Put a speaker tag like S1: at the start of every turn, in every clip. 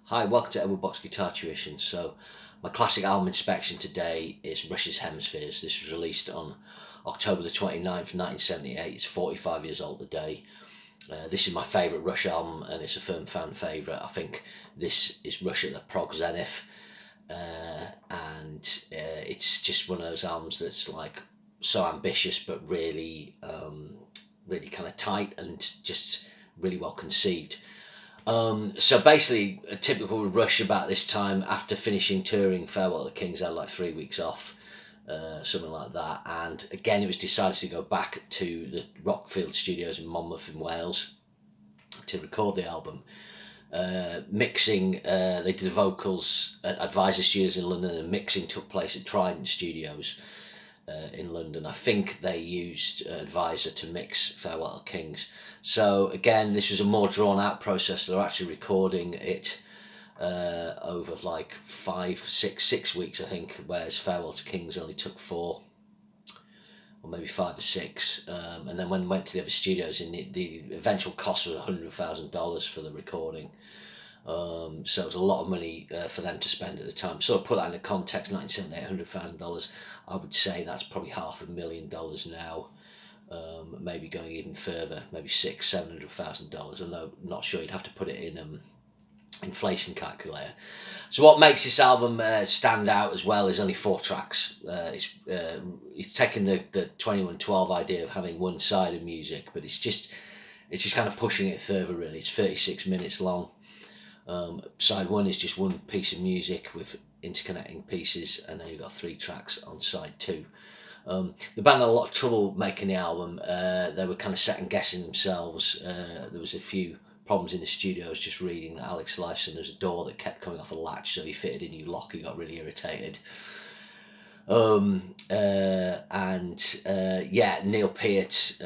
S1: Hi, welcome to Edward Box Guitar Tuition. So, my classic album inspection today is Rush's Hemispheres. This was released on October the 29th, 1978. It's 45 years old today. This is my favourite Rush album and it's a firm fan favourite. I think this is Rush at the prog zenith. It's just one of those albums that's like so ambitious but really, really kind of tight and just really well conceived. So basically, a typical Rush about this time, after finishing touring Farewell to the Kings, had like 3 weeks off, something like that. And again, it was decided to go back to the Rockfield Studios in Monmouth in Wales to record the album. Mixing, they did the vocals at Advisor Studios in London, and mixing took place at Trident Studios in London. I think they used Advisor to mix Farewell to Kings. So again, this was a more drawn out process. They're actually recording it over like 6 weeks, I think, whereas Farewell to Kings only took 4 or maybe 5 or 6. And then when we went to the other studios, the eventual cost was $100,000 for the recording. So it was a lot of money for them to spend at the time. So put that into context, 1978, $100,000. I would say that's probably $500,000 now. Maybe going even further, maybe $600,000-$700,000. I'm not sure. You'd have to put it in inflation calculator. So what makes this album stand out as well is only 4 tracks. It's taken the 2112 idea of having one side of music, but it's just kind of pushing it further. Really, it's 36 minutes long. Side 1 is just one piece of music with interconnecting pieces, and then you've got 3 tracks on side 2. The band had a lot of trouble making the album. They were kind of second guessing themselves. There was a few problems in the studio. I was just reading that Alex Lifeson, there was a door that kept coming off a latch, so he fitted a new lock. He got really irritated. Neil Peart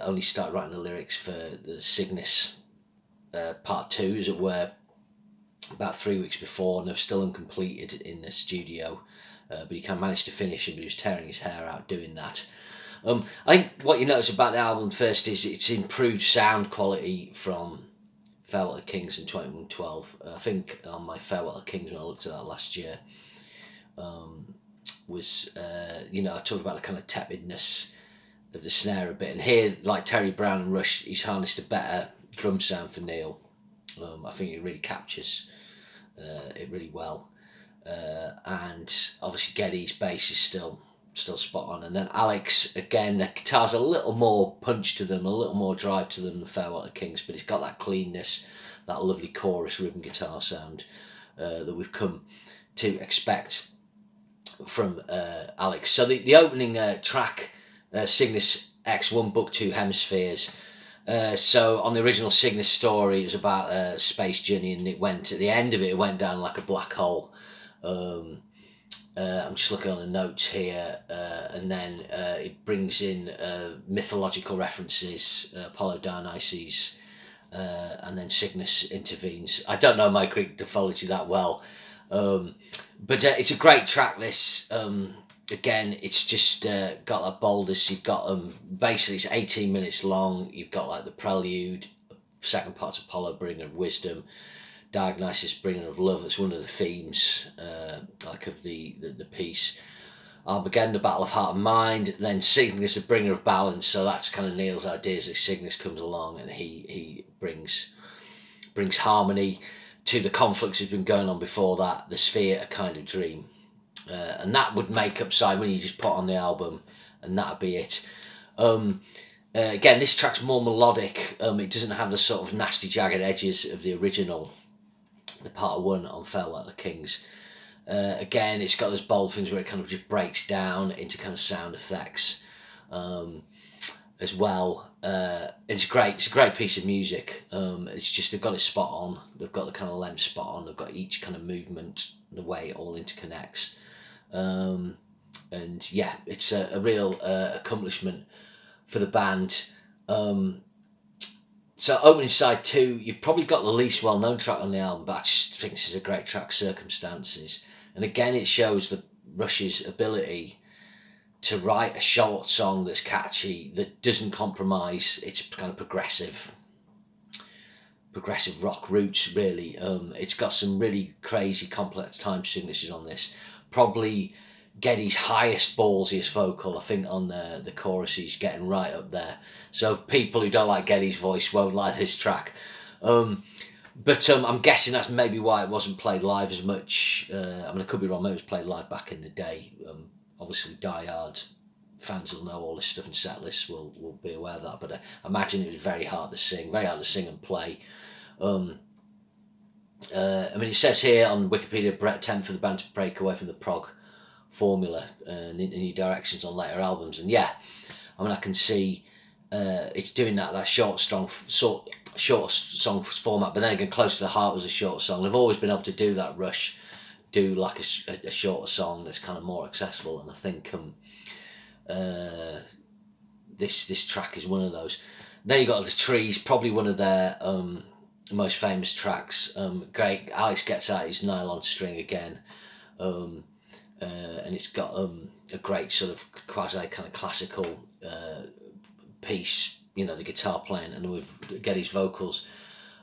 S1: only started writing the lyrics for the Cygnus Part 2, as it were, about 3 weeks before, and they're still uncompleted in the studio. But he kind of managed to finish it, but he was tearing his hair out doing that. I think what you notice about the album first is its improved sound quality from Farewell to Kings in 2112. I think on my Farewell to Kings, when I looked at that last year, I talked about the kind of tepidness of the snare a bit. And here, like Terry Brown and Rush, he's harnessed a better drum sound for Neil. I think it really captures it really well. And obviously Geddy's bass is still spot on, and then Alex, again, the guitar's a little more punch to them, a little more drive to them than Farewell to Kings, but it's got that cleanness, that lovely chorus rhythm guitar sound that we've come to expect from Alex. So the opening track, Cygnus X1 Book 2 Hemispheres. So on the original Cygnus story, it was about a space journey, and at the end of it, it went down like a black hole. I'm just looking on the notes here, and then it brings in mythological references, Apollo, Dionysus, and then Cygnus intervenes. I don't know my Greek mythology that well, but it's a great track, this. Again, it's just got that boldness. You've got basically it's 18 minutes long. You've got like the prelude, second part's Apollo, bringer of wisdom, Dionysus, bringer of love. That's one of the themes, like of the piece. Armageddon, the battle of heart and mind. Then Cygnus, the bringer of balance. So that's kind of Neil's ideas. That Cygnus comes along and he brings harmony to the conflicts that's been going on before that. The sphere, a kind of dream. And that would make up side when you just put on the album, and that'd be it. Again, this track's more melodic. It doesn't have the sort of nasty jagged edges of the original, the part 1 on Farewell to the Kings. Again, it's got those bold things where it kind of just breaks down into kind of sound effects as well. It's great. It's a great piece of music. It's just they've got it spot on. They've got the kind of length spot on. They've got each kind of movement, the way it all interconnects. And yeah, it's a real accomplishment for the band. So opening side 2, you've probably got the least well-known track on the album, but I just think this is a great track, Circumstances. And again, it shows the Rush's ability to write a short song that's catchy, that doesn't compromise. It's kind of progressive progressive rock roots, really. It's got some really crazy complex time signatures on this. Probably Geddy's highest, ballsiest vocal, I think, on the chorus. He's getting right up there. So people who don't like Geddy's voice won't like this track. But I'm guessing that's maybe why it wasn't played live as much. I mean, I could be wrong. Maybe it was played live back in the day. Obviously, diehard fans will know all this stuff, and set lists will be aware of that. But I imagine it was very hard to sing and play. I mean, it says here on Wikipedia, Brett attempt for the band to break away from the prog formula and into new directions on later albums. And yeah, I mean, I can see it's doing that short song format, but then again, Close to the Heart was a short song. They've always been able to do that. Rush do like a shorter song that's kind of more accessible, and I think this track is one of those. Then you got The Trees, probably one of their most famous tracks. Great, Alex gets out his nylon string again, and it's got a great sort of quasi kind of classical piece, you know, the guitar playing, and with Geddy's vocals.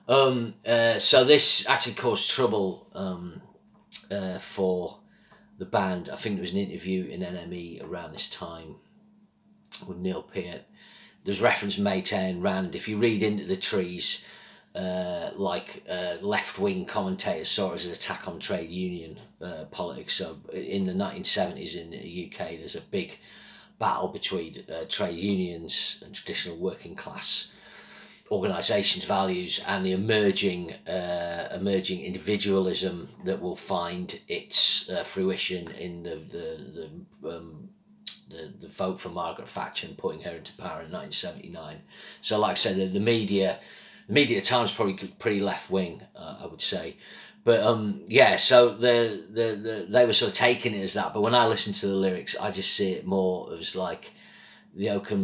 S1: So this actually caused trouble for the band. I think there was an interview in NME around this time with Neil Peart. There's reference made to Ayn Rand. If you read into The Trees, left-wing commentators saw it as an attack on trade union politics. So in the 1970s in the UK, there's a big battle between trade unions and traditional working class organisations' values and the emerging individualism that will find its fruition in the vote for Margaret Thatcher and putting her into power in 1979. So, like I said, the media at the time is probably pretty left wing, I would say. But yeah, so they were sort of taking it as that. But when I listen to the lyrics, I just see it more as like the Oak and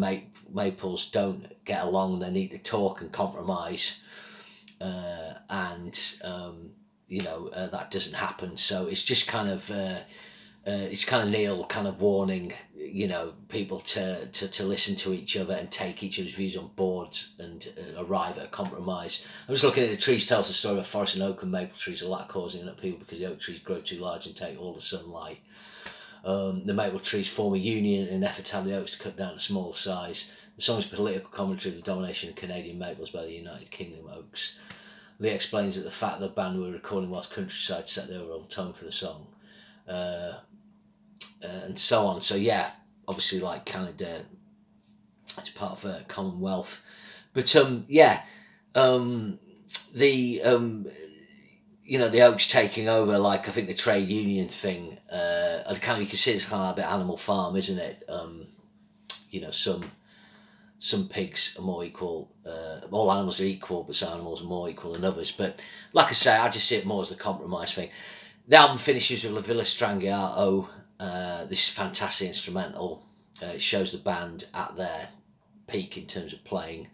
S1: Maples don't get along. They need to talk and compromise, and that doesn't happen. So it's just kind of Neil kind of warning, you know, people to listen to each other and take each other's views on board and arrive at a compromise. I was looking at The Trees tells the story of forest and oak and maple trees, a lot causing up people because the oak trees grow too large and take all the sunlight. The maple trees form a union in an effort to have the oaks cut down to small size. The song is political commentary of the domination of Canadian maples by the United Kingdom oaks. Lee explains that the fact that the band were recording whilst countryside set the overall tone for the song. And so on. So yeah, obviously, like Canada, it's part of a Commonwealth. But the Oaks taking over, like I think the trade union thing, kind of, you can see it's kind of a bit Animal Farm, isn't it? Some pigs are more equal. All animals are equal, but some animals are more equal than others. But like I say, I just see it more as the compromise thing. The album finishes with La Villa Strangiato. This fantastic instrumental. It shows the band at their peak in terms of playing,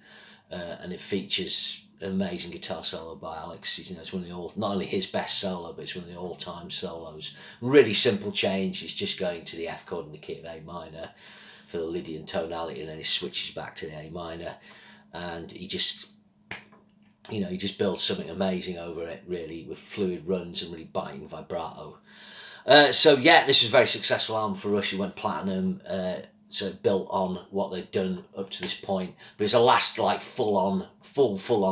S1: and it features an amazing guitar solo by Alex. It's one of not only his best solo, but it's one of the all-time solos. Really simple change. It's just going to the F chord in the key of A minor for the Lydian tonality, and then he switches back to the A minor, and he just builds something amazing over it, really, with fluid runs and really biting vibrato. So yeah, this was a very successful album for Rush. It went platinum, so it built on what they'd done up to this point. But it's the last like full on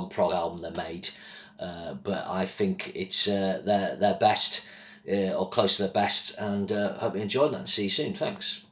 S1: prog album they made. But I think it's their best, or close to their best, and hope you enjoyed that, and see you soon. Thanks.